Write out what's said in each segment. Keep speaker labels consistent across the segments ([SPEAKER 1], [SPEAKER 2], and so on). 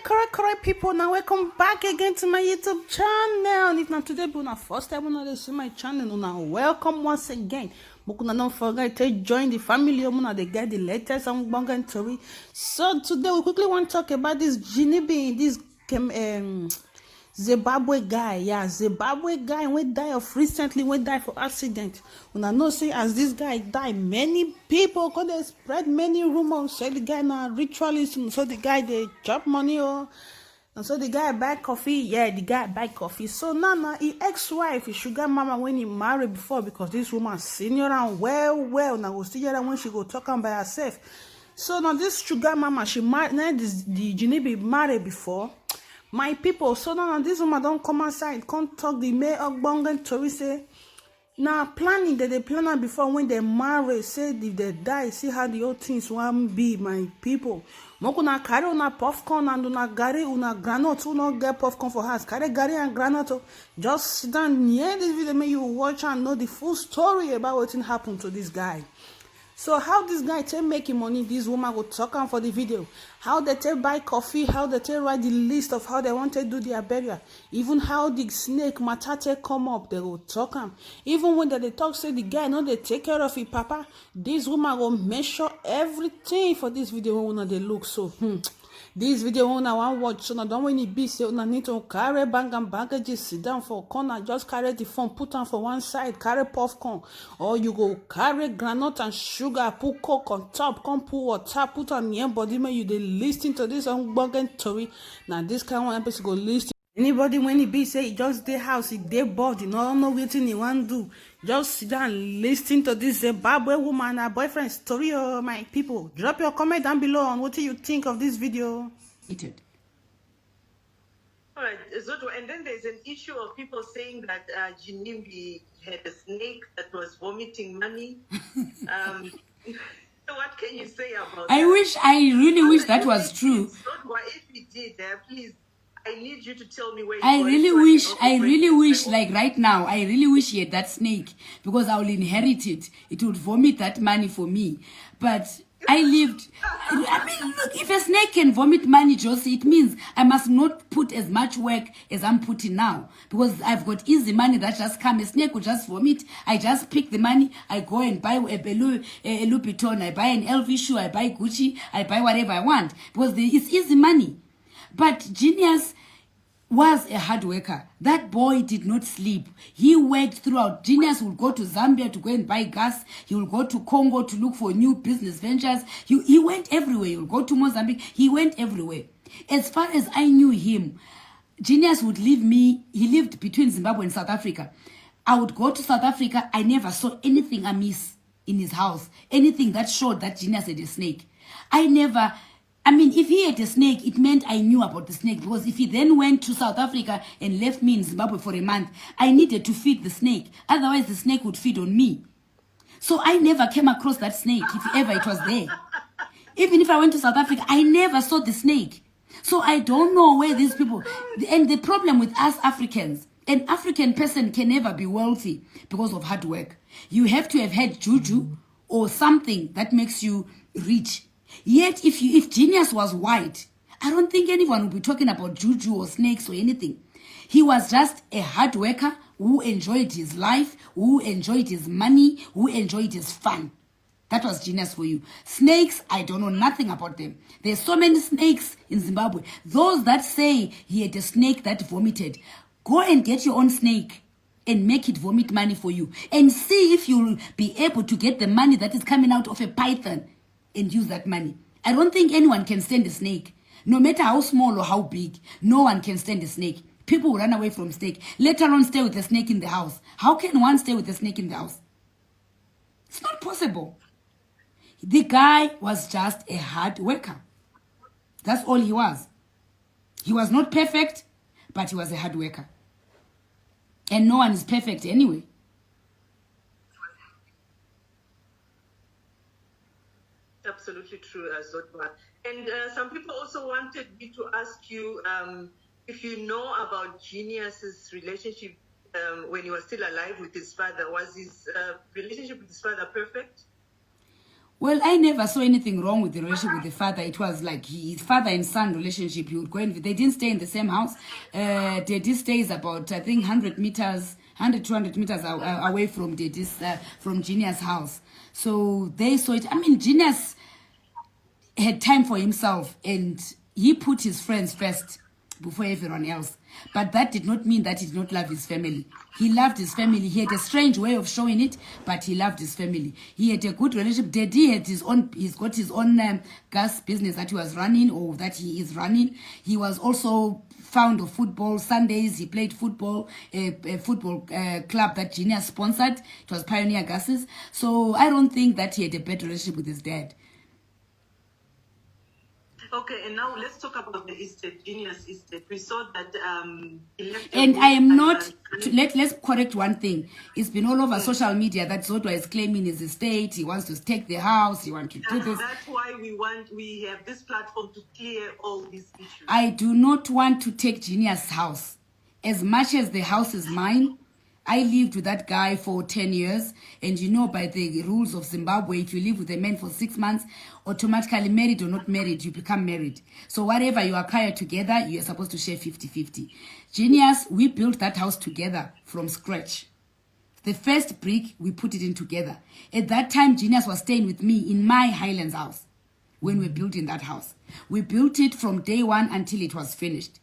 [SPEAKER 1] Correct people, now welcome back again to my YouTube channel. If not today be una first time una see my channel, una welcome once again. But una don't forget to join the family. Una they get the latest and bongan story. So today we quickly want to talk about this GINIMBI, this Zimbabwe guy, Zimbabwe guy when die of recently when die for accident. When I know say as this guy die, many people could they spread many rumors. Say the guy now ritualist, so the guy they chop money or and so the guy buy coffee. Yeah, the guy buy coffee. So now he ex-wife, his sugar mama when he married before because this woman senior and well. Now go see her when she go talk on by herself. So now this sugar mama she married. Now the GINIMBI married before. My people, so now this woman don't come outside, can't talk the May of Bongan Tori say. Now planning that they plan before when they marry, say if they die, see how the old things want be, my people. Mokuna carry una popcorn and una gari una granite, who not get popcorn for us. Carry gari and granite. Just sit down near this video, make you watch and know the full story about what happened to this guy. So how this guy take making money, this woman will talk on for the video. How they take buy coffee, how they take write the list of how they want to do their burial. Even how the snake matter take come up, they will talk on. Even when they talk, say the guy no they take care of his papa. This woman will measure everything for this video when they look so. This video when I want watch, so now don't when it be say una need to carry bag and baggages, sit down for corner, just carry the phone, put on for one side, carry popcorn, or you go carry granite and sugar, put coke on top, come put water, put on your body, man, you they listen to this unbugging story. Now this kind of one person go listen. Anybody when he be say just the house, he dey bored, you don't know what he want to do. Just sit down and listen to this Zimbabwe woman and boyfriend story, oh my people. Drop your comment down below on what you think of this video.
[SPEAKER 2] Alright, Zodwa, and then there's an issue of people saying that GINIMBI had a snake that was vomiting money. So what can you say about that?
[SPEAKER 3] I really wish that was true.
[SPEAKER 2] Zodwa, if he did, please, I need you to tell me where
[SPEAKER 3] I really wish, like right now, I really wish he had that snake because I will inherit it. It would vomit that money for me. But I lived, I mean, look, if a snake can vomit money, Josie, it means I must not put as much work as I'm putting now because I've got easy money that just come. A snake would just vomit. I just pick the money. I go and buy a Louis Vuitton. I buy an LV shoe. I buy Gucci. I buy whatever I want because it's easy money. But Genius was a hard worker. That boy did not sleep. He worked throughout. Genius will go to Zambia to go and buy gas. He will go to Congo to look for new business ventures. He went everywhere. He will go to Mozambique. He went everywhere. As far as I knew him, Genius would leave me. He lived between Zimbabwe and South Africa. I would go to South Africa. I never saw anything amiss in his house. Anything that showed that Genius had a snake. I mean, if he had a snake, it meant I knew about the snake. Because if he then went to South Africa and left me in Zimbabwe for a month, I needed to feed the snake. Otherwise, the snake would feed on me. So I never came across that snake, if ever it was there. Even if I went to South Africa, I never saw the snake. So I don't know where these people... And the problem with us Africans, an African person can never be wealthy because of hard work. You have to have had juju or something that makes you rich. Yet, if Genius was white, I don't think anyone would be talking about juju or snakes or anything. He was just a hard worker who enjoyed his life, who enjoyed his money, who enjoyed his fun. That was Genius for you. Snakes, I don't know nothing about them. There's so many snakes in Zimbabwe. Those that say he had a snake that vomited, go and get your own snake and make it vomit money for you. And see if you'll be able to get the money that is coming out of a python and use that money. I don't think anyone can stand a snake. No matter how small or how big, no one can stand a snake. People will run away from snake. Let alone stay with a snake in the house. How can one stay with a snake in the house? It's not possible. The guy was just a hard worker. That's all he was. He was not perfect, but he was a hard worker. And no one is perfect anyway.
[SPEAKER 2] Absolutely true, Zodwa. And some people also wanted me to ask you if you know about Genius's relationship when he was still alive with his father. Was his relationship with his father perfect?
[SPEAKER 3] Well, I never saw anything wrong with the relationship with the father. It was like his father and son relationship. He would go and they didn't stay in the same house. Daddy stays about, I think, 100 meters, 100, 200 meters away from Daddy's, from Genius' house. So they saw it. I mean, Genius had time for himself and he put his friends first before everyone else. But that did not mean that he did not love his family. He loved his family. He had a strange way of showing it, but he loved his family. He had a good relationship. Daddy had he's got his own gas business that he was running or that he is running. He was also fond of football. Sundays he played football, a football club that Genius sponsored. It was Pioneer Gases. So I don't think that he had a bad relationship with his dad.
[SPEAKER 2] Okay, and now let's talk about the estate, Genius estate. We saw that he left.
[SPEAKER 3] And I am not. Let's correct one thing. It's been all over social media that Zodwa is claiming his estate. He wants to take the house. He wants to do this.
[SPEAKER 2] That's why we have this platform to clear all these issues.
[SPEAKER 3] I do not want to take Genius' house. As much as the house is mine, I lived with that guy for 10 years. And you know, by the rules of Zimbabwe, if you live with a man for 6 months, automatically married or not married, you become married. So whatever you acquire together, you're supposed to share 50-50. Genius, we built that house together from scratch. The first brick, we put it in together. At that time, Genius was staying with me in my Highlands house when we built in that house. We built it from day one until it was finished.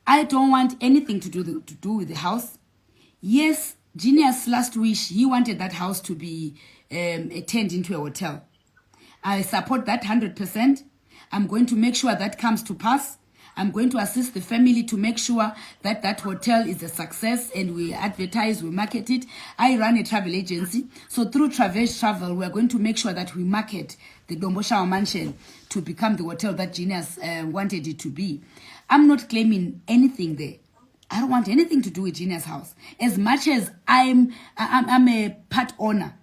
[SPEAKER 3] I don't want anything to do with the house. Yes, Genius' last wish, he wanted that house to be turned into a hotel. I support that 100%. I'm going to make sure that comes to pass. I'm going to assist the family to make sure that that hotel is a success and we advertise, we market it. I run a travel agency. So through Traverse Travel, we're going to make sure that we market the Domboshawa Mansion to become the hotel that Genius wanted it to be. I'm not claiming anything there. I don't want anything to do with Genius' house. As much as I'm a part owner,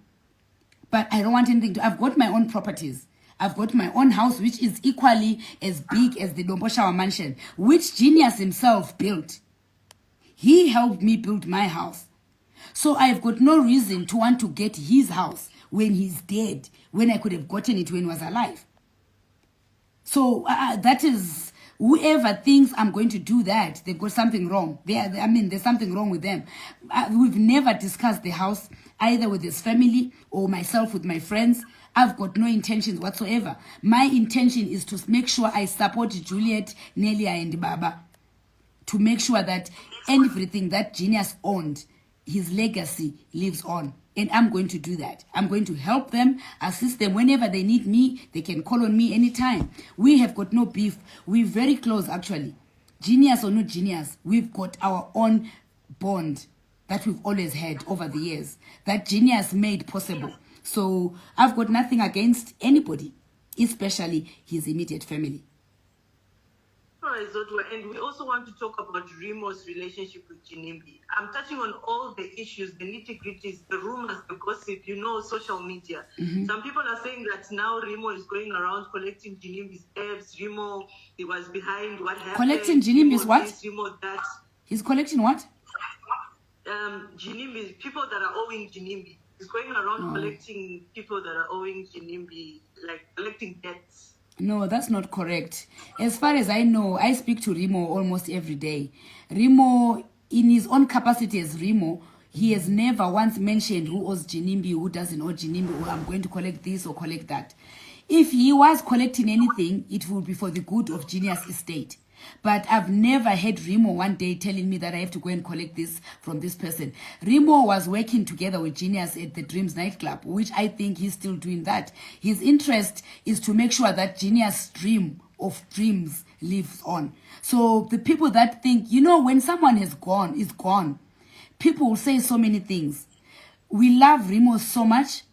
[SPEAKER 3] but I don't want anything to. I've got my own properties. I've got my own house, which is equally as big as the Domboshawa Mansion, which Genius himself built. He helped me build my house. So I've got no reason to want to get his house when he's dead, when I could have gotten it when he was alive. So that is... Whoever thinks I'm going to do that, they've got something wrong. There's something wrong with them. We've never discussed the house, either with his family or myself with my friends. I've got no intentions whatsoever. My intention is to make sure I support Juliet, Nelia, and Baba. To make sure that everything that Genius owned, his legacy lives on. And I'm going to do that. I'm going to help them, assist them whenever they need me. They can call on me anytime. We have got no beef. We're very close, actually. Genius or not Genius, we've got our own bond that we've always had over the years. That Genius made possible. So I've got nothing against anybody, especially his immediate family.
[SPEAKER 2] All right, Zodwa, and we also want to talk about Remo's relationship with GINIMBI. I'm touching on all the issues, the nitty-gritties, the rumors, the gossip, social media. Mm-hmm. Some people are saying that now Remo is going around collecting GINIMBI's debts. Remo, he was behind what happened.
[SPEAKER 3] Collecting GINIMBI's what?
[SPEAKER 2] This, Remo that.
[SPEAKER 3] He's collecting what?
[SPEAKER 2] GINIMBI, people that are owing GINIMBI. He's going around collecting people that are owing GINIMBI, like collecting debts.
[SPEAKER 3] No, that's not correct. As far as I know, I speak to Remo almost every day. Remo, in his own capacity as Remo, he has never once mentioned who owes GINIMBI, who doesn't owe GINIMBI, or I'm going to collect this or collect that. If he was collecting anything, it would be for the good of Genius estate. But I've never had Remo one day telling me that I have to go and collect this from this person. Remo was working together with Genius at the Dreams nightclub, which I think he's still doing that. His interest is to make sure that Genius' dream of dreams lives on. So the people that think, when someone is gone, people will say so many things. We love Remo so much.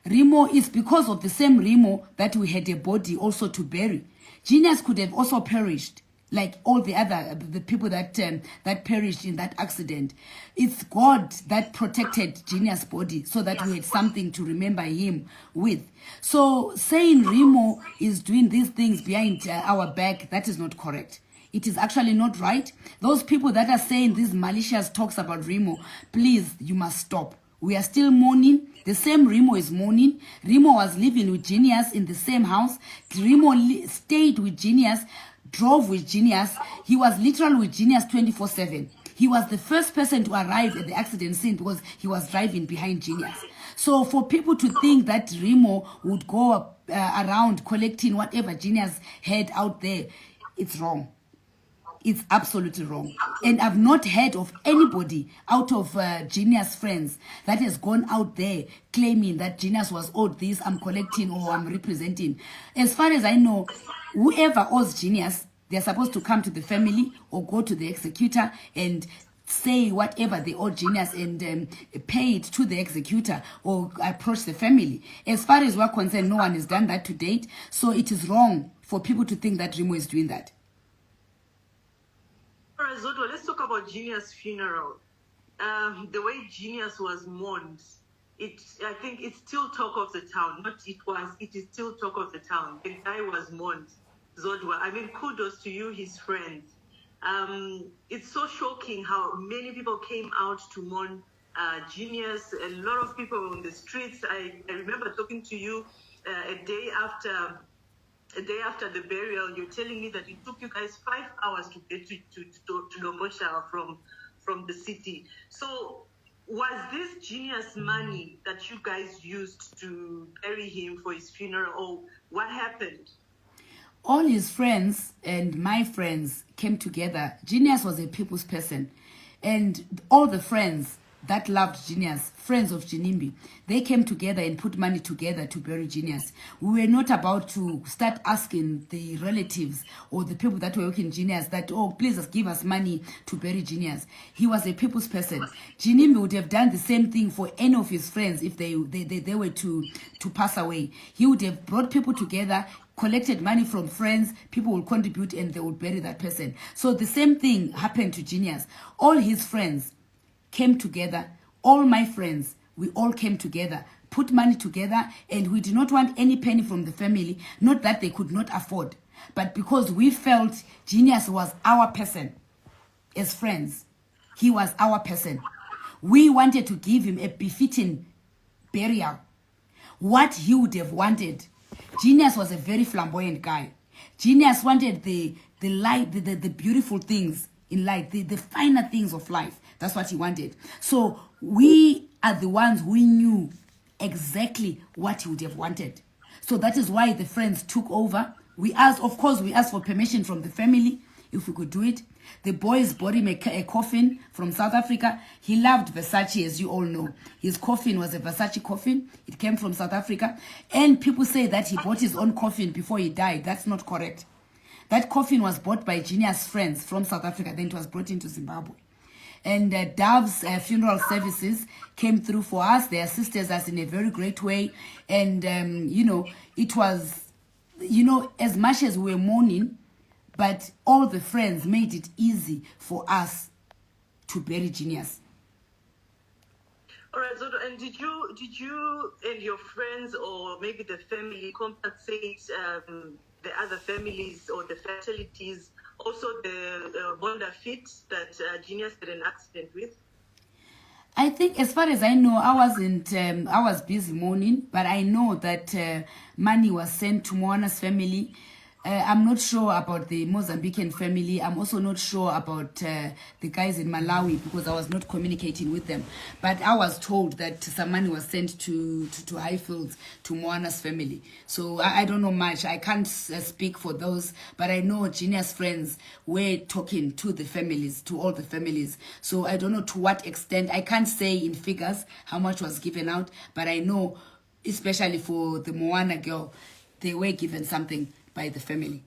[SPEAKER 3] Remo is because of the same Remo that we had a body also to bury. Genius could have also perished, like all the people that perished in that accident. It's God that protected Genius' body so that we had something to remember him with. So saying Remo is doing these things behind our back, that is not correct. It is actually not right. Those people that are saying these malicious talks about Remo, please, you must stop. We are still mourning. The same Remo is mourning. Remo was living with Genius in the same house. Remo stayed with Genius, drove with Genius. He was literally with Genius 24/7. He was the first person to arrive at the accident scene because he was driving behind Genius. So for people to think that Remo would go around collecting whatever Genius had out there, it's wrong. It's absolutely wrong. And I've not heard of anybody out of Genius friends that has gone out there claiming that Genius was owed this, I'm collecting or I'm representing. As far as I know, whoever owes Genius, they're supposed to come to the family or go to the executor and say whatever they owe Genius and pay it to the executor or approach the family. As far as we're concerned, no one has done that to date. So it is wrong for people to think that Remo is doing that.
[SPEAKER 2] All right, Zodwa, let's talk about Genius' funeral. The way Genius was mourned, I think it's still talk of the town. It is still talk of the town. The guy was mourned, Zodwa. I mean, kudos to you, his friends. It's so shocking how many people came out to mourn Genius. A lot of people were on the streets. I remember talking to you a day after the burial. You're telling me that it took you guys 5 hours to get to Lomosha from the city. So was this Genius money that you guys used to bury him for his funeral, or what happened?
[SPEAKER 3] All his friends and my friends came together. Genius was a people's person. And all the friends that loved Genius, friends of GINIMBI, they came together and put money together to bury Genius. We were not about to start asking the relatives or the people that were working Genius that, oh, please give us money to bury Genius. He was a people's person. GINIMBI would have done the same thing for any of his friends if they were to pass away. He would have brought people together, collected money from friends, people will contribute and they would bury that person. So the same thing happened to Genius. All his friends came together, all my friends, we all came together, put money together, and we did not want any penny from the family, not that they could not afford, but because we felt Genius was our person as friends. He was our person. We wanted to give him a befitting burial. What he would have wanted. Genius was a very flamboyant guy. Genius wanted the light, the beautiful things in life, the finer things of life. That's what he wanted. So we are the ones who knew exactly what he would have wanted. So that is why the friends took over. We asked for permission from the family if we could do it. The boys bought him a coffin from South Africa. He loved Versace, as you all know. His coffin was a Versace coffin. It came from South Africa. And people say that he bought his own coffin before he died. That's not correct. That coffin was bought by Genius friends from South Africa. Then it was brought into Zimbabwe. And Dove's funeral services came through for us. They assisted us in a very great way. And, it was, as much as we were mourning, but all the friends made it easy for us to bury Genius.
[SPEAKER 2] All right, Zodwa, and did you and your friends or maybe the family compensate the other families or the fatalities, also the Bonda Fit that Genius had an accident with?
[SPEAKER 3] I think as far as I know, I was busy mourning, but I know that money was sent to Moana's family. I'm not sure about the Mozambican family. I'm also not sure about the guys in Malawi because I was not communicating with them. But I was told that some money was sent to Highfields, to Moana's family. So I don't know much. I can't speak for those, but I know Genius friends were talking to the families, to all the families. So I don't know to what extent. I can't say in figures how much was given out, but I know, especially for the Moana girl, they were given something by the family.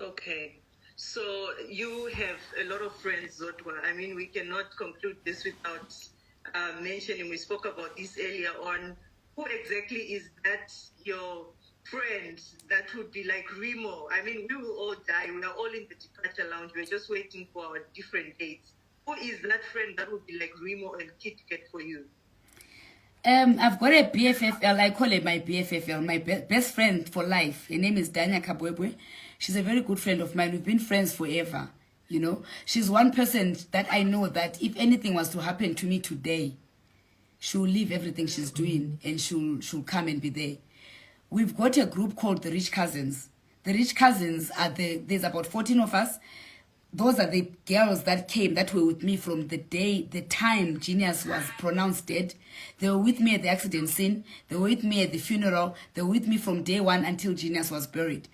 [SPEAKER 2] Okay. So you have a lot of friends, Zodwa. I mean, we cannot conclude this without mentioning, we spoke about this earlier on. Who exactly is that your friend that would be like Remo? I mean, we will all die. We are all in the departure lounge. We're just waiting for our different dates. Who is that friend that would be like Remo and Kit Kat for you?
[SPEAKER 3] I've got a BFFL. I call it my BFFL, my best friend for life. Her name is Danya Kabwebwe. She's a very good friend of mine. We've been friends forever. You know, she's one person that I know that if anything was to happen to me today, she'll leave everything she's doing and she'll come and be there. We've got a group called the Rich Cousins. The Rich Cousins are there's about 14 of us. Those are the girls that came, that were with me from the time Genius was pronounced dead. They were with me at the accident scene. They were with me at the funeral. They were with me from day one until Genius was buried.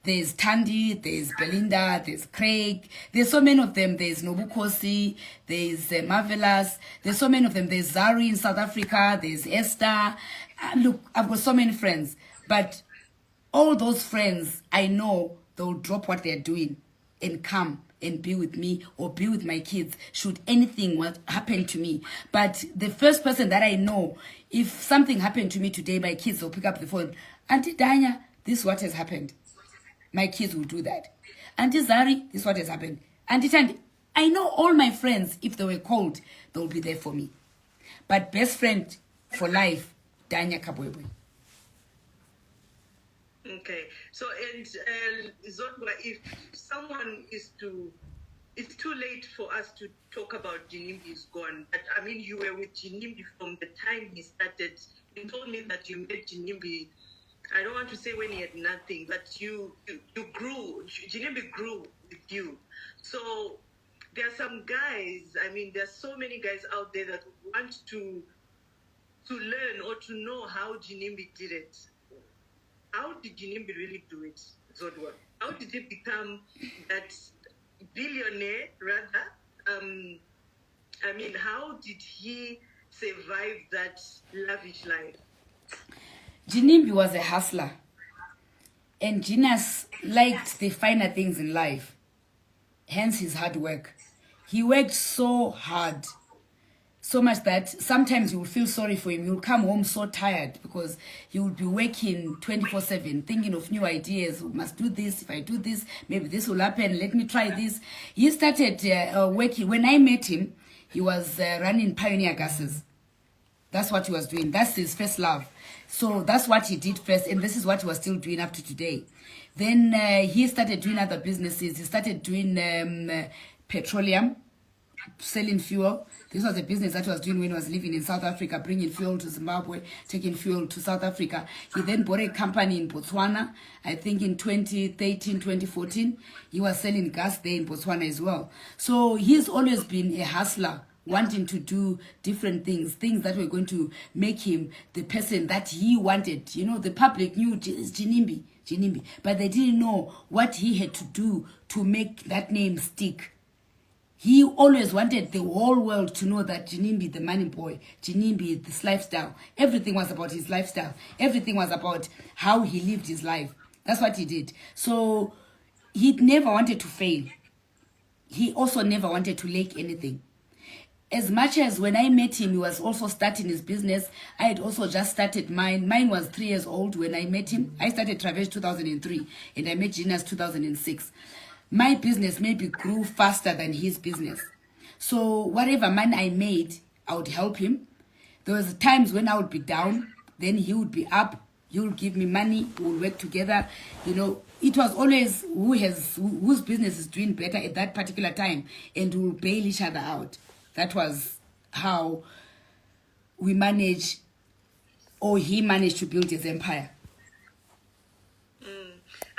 [SPEAKER 3] There's Tandy, there's Belinda, there's Craig. There's so many of them. There's Nobukosi, there's Marvelous. There's so many of them. There's Zari in South Africa. There's Esther. Look, I've got so many friends. But all those friends, I know they'll drop what they're doing and come and be with me or be with my kids should anything happen to me. But the first person that I know, if something happened to me today, my kids will pick up the phone. Auntie Danya, this is what has happened. My kids will do that. Auntie Zari, this is what has happened. Auntie Tandy, I know all my friends, if they were called, they'll be there for me. But best friend for life, Danya Kabwebwe.
[SPEAKER 2] Okay. So, and Zodwa, if someone it's too late for us to talk about GINIMBI is gone. But I mean, you were with GINIMBI from the time he started. You told me that you met GINIMBI, I don't want to say when he had nothing, but you grew, GINIMBI grew with you. So there are some guys, I mean, there's so many guys out there that want to learn or to know how GINIMBI did it. How did GINIMBI really do it, Zodwa? How did he become that billionaire, rather? I mean, how did he survive that lavish life?
[SPEAKER 3] GINIMBI was a hustler. And Genius liked the finer things in life. Hence his hard work. He worked so hard. So much that sometimes you will feel sorry for him. You'll come home so tired because he would be working 24/7, thinking of new ideas. We must do this. If I do this, maybe this will happen. Let me try this. He started working. When I met him, he was running Pioneer Gases. That's what he was doing. That's his first love. So that's what he did first, and this is what he was still doing up to today. Then he started doing other businesses. He started doing petroleum, selling fuel. This was a business that he was doing when he was living in South Africa, bringing fuel to Zimbabwe, taking fuel to South Africa. He then bought a company in Botswana, I think in 2013, 2014. He was selling gas there in Botswana as well. So he's always been a hustler, wanting to do different things that were going to make him the person that he wanted. You know, the public knew GINIMBI, but they didn't know what he had to do to make that name stick. He always wanted the whole world to know that GINIMBI, the money boy, GINIMBI, this lifestyle, everything was about his lifestyle. Everything was about how he lived his life. That's what he did. So he never wanted to fail. He also never wanted to lack anything. As much as when I met him, he was also starting his business. I had also just started mine. Mine was 3 years old when I met him. I started Traverse 2003 and I met Genius 2006. My business maybe grew faster than his business. So whatever money I made, I would help him. There was times when I would be down, then he would be up. He would give me money. We would work together. You know, it was always whose business is doing better at that particular time, and we would bail each other out. That was how we managed, or he managed to build his empire.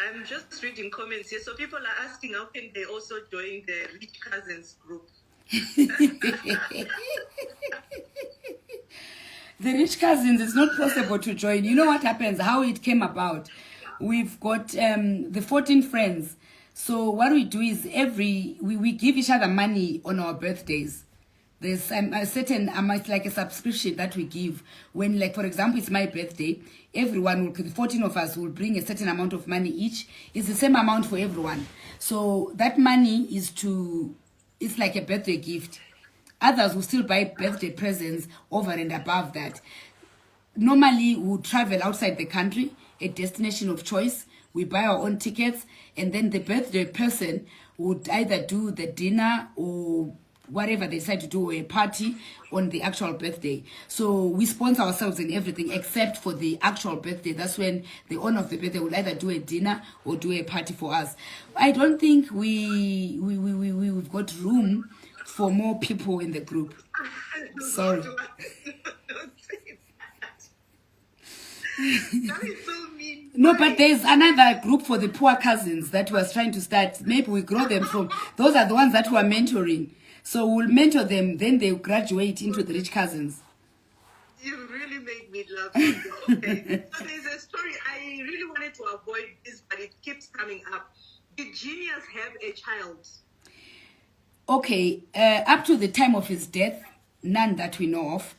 [SPEAKER 2] I'm just reading comments here. So people are asking, how can they also join the Rich Cousins group?
[SPEAKER 3] The Rich Cousins, it's not possible to join. You know what happens, how it came about. We've got the 14 friends. So what we do is we give each other money on our birthdays. There's a certain amount, like a subscription that we give when, like, for example, it's my birthday. Everyone, the 14 of us, will bring a certain amount of money each. It's the same amount for everyone. So that money it's like a birthday gift. Others will still buy birthday presents over and above that. Normally, we would travel outside the country, a destination of choice. We buy our own tickets, and then the birthday person would either do the dinner or whatever they decide to do, a party on the actual birthday. So we sponsor ourselves in everything except for the actual birthday. That's when the owner of the birthday will either do a dinner or do a party for us. I don't think we've got room for more people in the group. Sorry.
[SPEAKER 2] Don't say that. That is so mean.
[SPEAKER 3] No, but there's another group for the poor cousins that was trying to start. Maybe we grow them from. Those are the ones that we're mentoring. So we'll mentor them, then they'll graduate into the rich cousins.
[SPEAKER 2] You really made me laugh. Okay. So there's a story. I really wanted to avoid this, but it keeps coming up. Did Genius have a child?
[SPEAKER 3] Okay, up to the time of his death, none that we know of.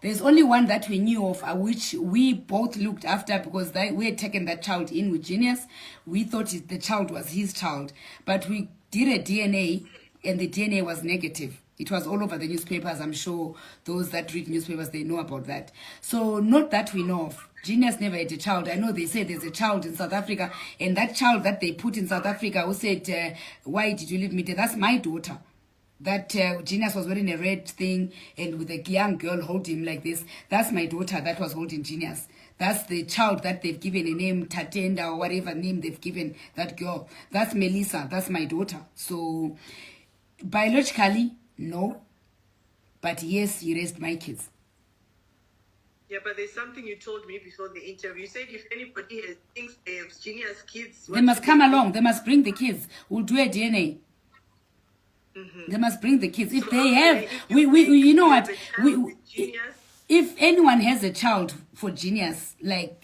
[SPEAKER 3] There's only one that we knew of, which we both looked after because we had taken that child in with Genius. We thought the child was his child, but we did a DNA and the DNA was negative. It was all over the newspapers. I'm sure those that read newspapers, they know about that. So not that we know of. Genius never had a child. I know they say there's a child in South Africa, and that child that they put in South Africa who said, why did you leave me there? That's my daughter. That Genius was wearing a red thing and with a young girl holding him like this. That's my daughter that was holding Genius. That's the child that they've given a name, Tatenda or whatever name they've given that girl. That's Melissa. That's my daughter. So biologically, no. But yes, he raised my kids.
[SPEAKER 2] Yeah, but there's something you told me before the interview. You said if anybody thinks they have Genius kids...
[SPEAKER 3] They must come along. They must bring the kids. We'll do a DNA. They must bring the kids. If they have, we you know what? If anyone has a child for Genius, like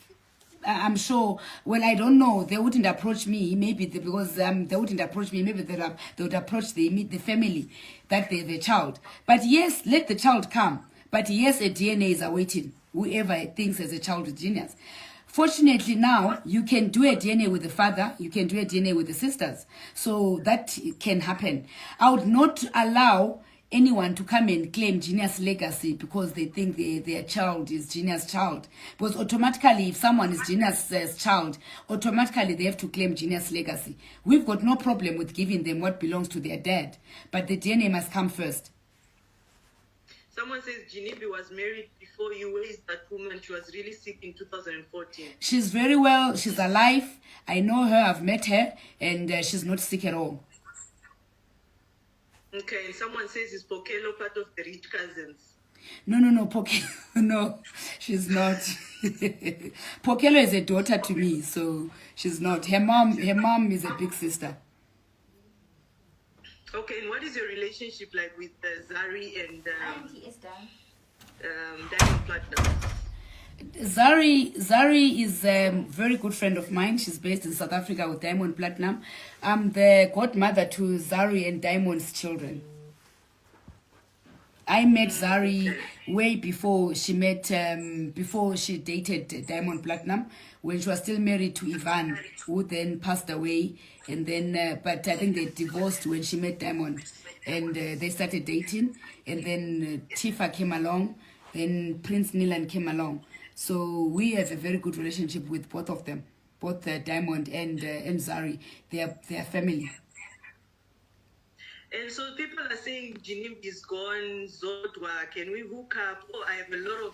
[SPEAKER 3] I'm sure. Well, I don't know. They wouldn't approach me. Maybe because they wouldn't approach me. Maybe they would approach the family that they have a child. But yes, let the child come. But yes, a DNA is awaiting whoever thinks has a child with Genius. Fortunately now, you can do a DNA with the father, you can do a DNA with the sisters. So that can happen. I would not allow anyone to come and claim Genius legacy because they think their child is Genius' child. Because automatically, if someone is Genius' child, automatically they have to claim Genius legacy. We've got no problem with giving them what belongs to their dad. But the DNA must come first.
[SPEAKER 2] Someone says GINIMBI was married before you. Where is that woman? She was really sick in 2014.
[SPEAKER 3] She's very well. She's alive. I know her. I've met her. And she's not sick at all.
[SPEAKER 2] Okay. And someone says, is Pokelo part of the rich cousins?
[SPEAKER 3] No. Pokelo, no, she's not. Pokelo is a daughter to me, so she's not. Her mom is a big sister.
[SPEAKER 2] Okay, and what is your relationship like with Zari and Diamond Platinum?
[SPEAKER 3] Zari is a very good friend of mine. She's based in South Africa with Diamond Platinum. I'm the godmother to Zari and Diamond's children. I met Zari way before she dated Diamond Platinum, when she was still married to Ivan, who then passed away. And then, but I think they divorced when she met Diamond, and they started dating. And then Tifa came along, then Prince Nilan came along. So we have a very good relationship with both of them, both Diamond and Zari. They are family.
[SPEAKER 2] And so people are saying GINIMBI is gone, Zodwa, can we hook up? Oh, I have a lot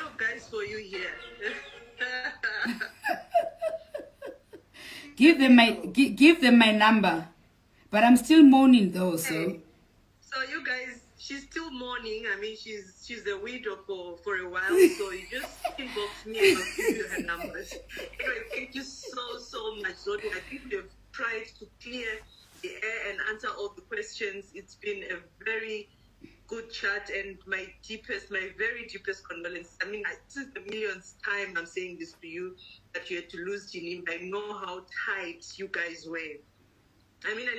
[SPEAKER 2] of guys for you here.
[SPEAKER 3] Give them my number. But I'm still mourning though, so.
[SPEAKER 2] So you guys, she's still mourning. I mean, she's a widow for a while, so you just inbox me and I'll give you her numbers. Anyway, thank you so much, Zodwa. I think we've tried to clear the air and answer all the questions. It's been a very good chat, and my very deepest condolences. I mean, this is the millionth time I'm saying this to you, that you had to lose GINIMBI. I know how tight you guys were. I mean, I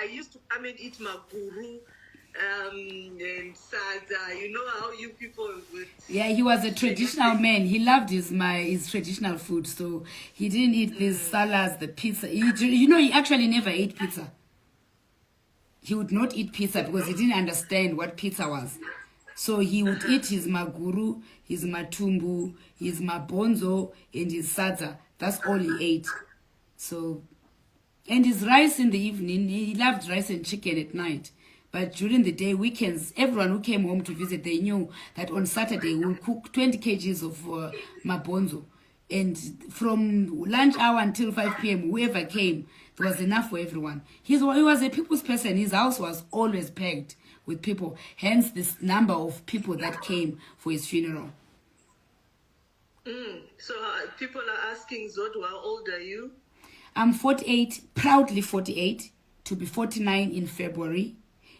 [SPEAKER 2] used to come and eat maguru and sada. You know how you people would...
[SPEAKER 3] Yeah, he was a traditional man. He loved his traditional food, so he didn't eat these salads, the pizza. He actually never ate pizza. He would not eat pizza because he didn't understand what pizza was. So he would eat his maguru, his matumbu, his mabonzo, and his sadza. That's all he ate. So, and his rice in the evening, he loved rice and chicken at night. But during the day, weekends, everyone who came home to visit, they knew that on Saturday we'll cook 20 kgs of mabonzo. And from lunch hour until 5 p.m., whoever came, there was enough for everyone. He was a people's person. His house was always packed with people. Hence, this number of people that came for his funeral.
[SPEAKER 2] So people are asking, Zodwa, how old are you?
[SPEAKER 3] I'm 48, proudly 48, to be 49 in February,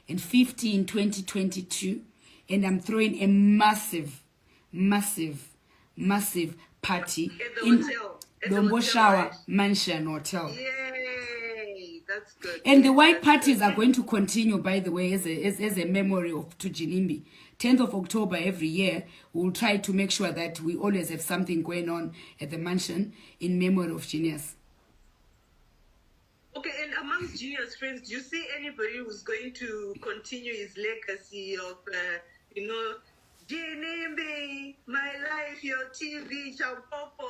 [SPEAKER 3] and 50 in 2022. And I'm throwing a massive, massive, massive party
[SPEAKER 2] At the
[SPEAKER 3] in
[SPEAKER 2] hotel. At the
[SPEAKER 3] Dombo
[SPEAKER 2] hotel,
[SPEAKER 3] Shower
[SPEAKER 2] right?
[SPEAKER 3] Mansion Hotel.
[SPEAKER 2] Yay! That's good.
[SPEAKER 3] And the white
[SPEAKER 2] That's
[SPEAKER 3] parties
[SPEAKER 2] good.
[SPEAKER 3] are going to continue, by the way, as a memory to GINIMBI. 10th of October every year, we'll try to make sure that we always have something going on at the mansion in memory of genius.
[SPEAKER 2] Okay, and amongst Genius friends, do you see anybody who's going to continue his legacy of, GINIMBI, my life, your TV, Champopo?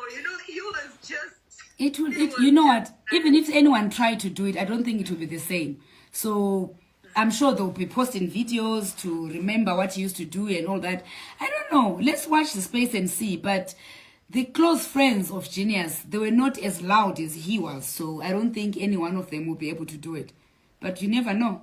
[SPEAKER 2] He was just...
[SPEAKER 3] You know what? Even if anyone tried to do it, I don't think it will be the same. So I'm sure they'll be posting videos to remember what he used to do and all that. I don't know. Let's watch the space and see. But the close friends of Genius, they were not as loud as he was. So I don't think any one of them will be able to do it. But you never know.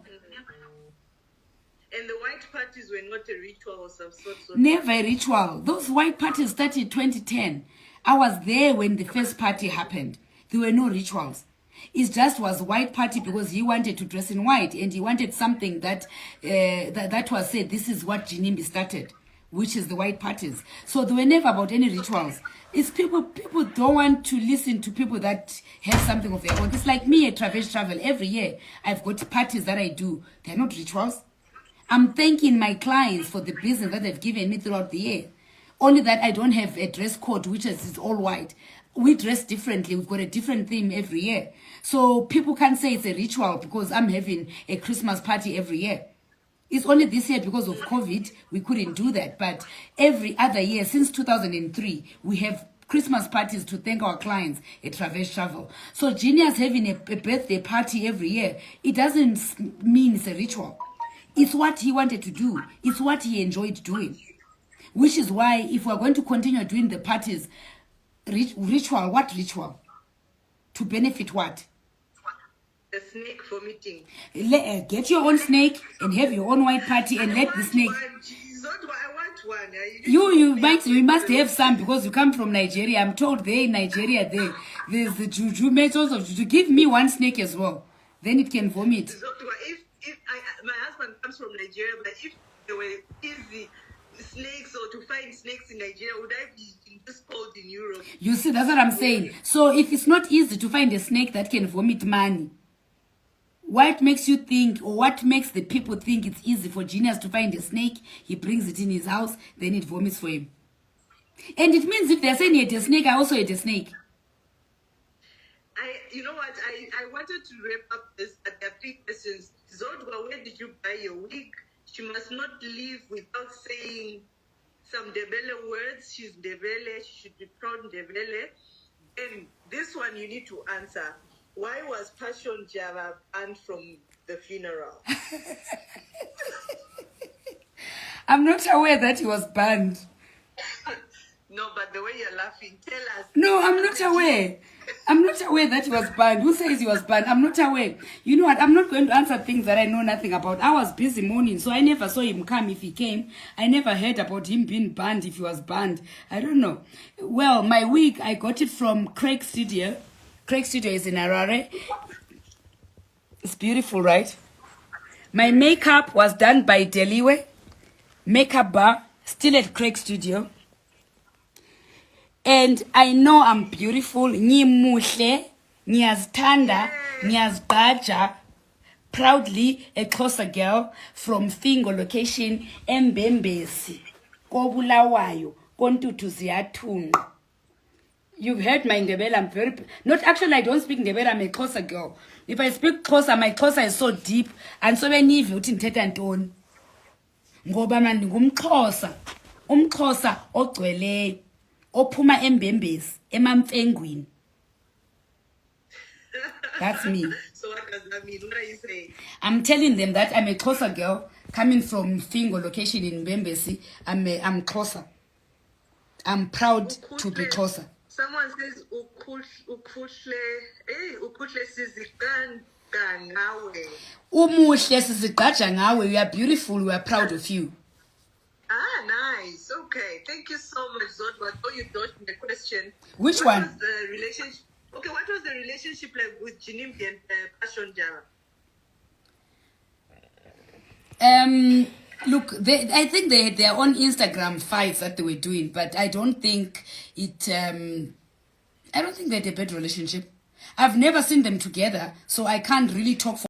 [SPEAKER 2] And the white parties were not a ritual of some sort?
[SPEAKER 3] Never a ritual. Those white parties started 2010. I was there when the first party happened. There were no rituals. It just was white party because he wanted to dress in white and he wanted something that was said, this is what GINIMBI started, which is the white parties. So there were never about any rituals. It's people don't want to listen to people that have something of their own. It's like me at Travel every year. I've got parties that I do. They're not rituals. I'm thanking my clients for the business that they've given me throughout the year. Only that I don't have a dress code, which is all white. We dress differently. We've got a different theme every year. So people can't say it's a ritual because I'm having a Christmas party every year. It's only this year because of COVID, we couldn't do that. But every other year, since 2003, we have Christmas parties to thank our clients at Travel. So Genius having a birthday party every year, it doesn't mean it's a ritual. It's what he wanted to do. It's what he enjoyed doing. Which is why if we're going to continue doing the parties, ritual, what ritual? To benefit what?
[SPEAKER 2] The snake for meeting.
[SPEAKER 3] Get your own snake and have your own white party and let the snake...
[SPEAKER 2] I want one.
[SPEAKER 3] You must have some because you come from Nigeria. I'm told there in Nigeria, there's the juju methods of juju. Give me one snake as well. Then it can vomit.
[SPEAKER 2] If my husband comes from Nigeria, but if there were easy snakes or to find snakes in Nigeria, would I be just called in Europe?
[SPEAKER 3] You see, that's what I'm saying. So if it's not easy to find a snake that can vomit money, what makes you think, or what makes the people think it's easy for Genius to find a snake? He brings it in his house, then it vomits for him. And it means if they're saying he had a snake, I also had a snake.
[SPEAKER 2] You know what? I wanted to wrap up this at the 3 questions. Zodwa, where did you buy your wig? She must not leave without saying some Ndebele words. She's Ndebele. She should be proud Ndebele. And this one you need to answer. Why was Passion Java banned from the funeral?
[SPEAKER 3] I'm not aware that he was banned.
[SPEAKER 2] No, but the way you're laughing, tell us.
[SPEAKER 3] No, I'm not aware. I'm not aware that he was banned. Who says he was banned? I'm not aware. You know what? I'm not going to answer things that I know nothing about. I was busy mourning, so I never saw him come if he came. I never heard about him being banned if he was banned. I don't know. Well, my wig, I got it from Craig Studio. Craig Studio is in Harare. It's beautiful, right? My makeup was done by Deliwe. Makeup bar, still at Craig Studio. And I know I'm beautiful. Ngimuhle, ngiyazithanda, ngiyazigqaja. Proudly a Xhosa girl from Fingo location, Mbembezi, Kobulawayo, Kontutu Ziyathunqa. You've heard my Ndebele. I'm very... Not actually, I don't speak Ndebele. I'm a Xhosa girl. If I speak Xhosa, my Xhosa is so deep. And so many of you thetha ntoni. Ngoba mna ndingumXhosa. UmXhosa ogcweleyo. Ophuma Mbembezi, Emamfengwini. That's me.
[SPEAKER 2] So what does I mean, what are you saying?
[SPEAKER 3] I'm telling them that I'm a Xhosa girl coming from Fingo location in Mbembesi. I'm Xhosa. I'm proud to be Xhosa.
[SPEAKER 2] Someone says ukhuhle siziganga ngawe.
[SPEAKER 3] Umuhle sizigqaja ngawe. You are beautiful. We are proud of you.
[SPEAKER 2] Ah, nice. Okay. Thank you so much, Zodwa. So you dodged the question.
[SPEAKER 3] Which
[SPEAKER 2] what
[SPEAKER 3] one?
[SPEAKER 2] Was the relationship? Okay, what was the relationship like with GINIMBI and Passion Jara?
[SPEAKER 3] Look, I think they had their own Instagram fights that they were doing, but I don't think it. I don't think they had a bad relationship. I've never seen them together, so I can't really talk for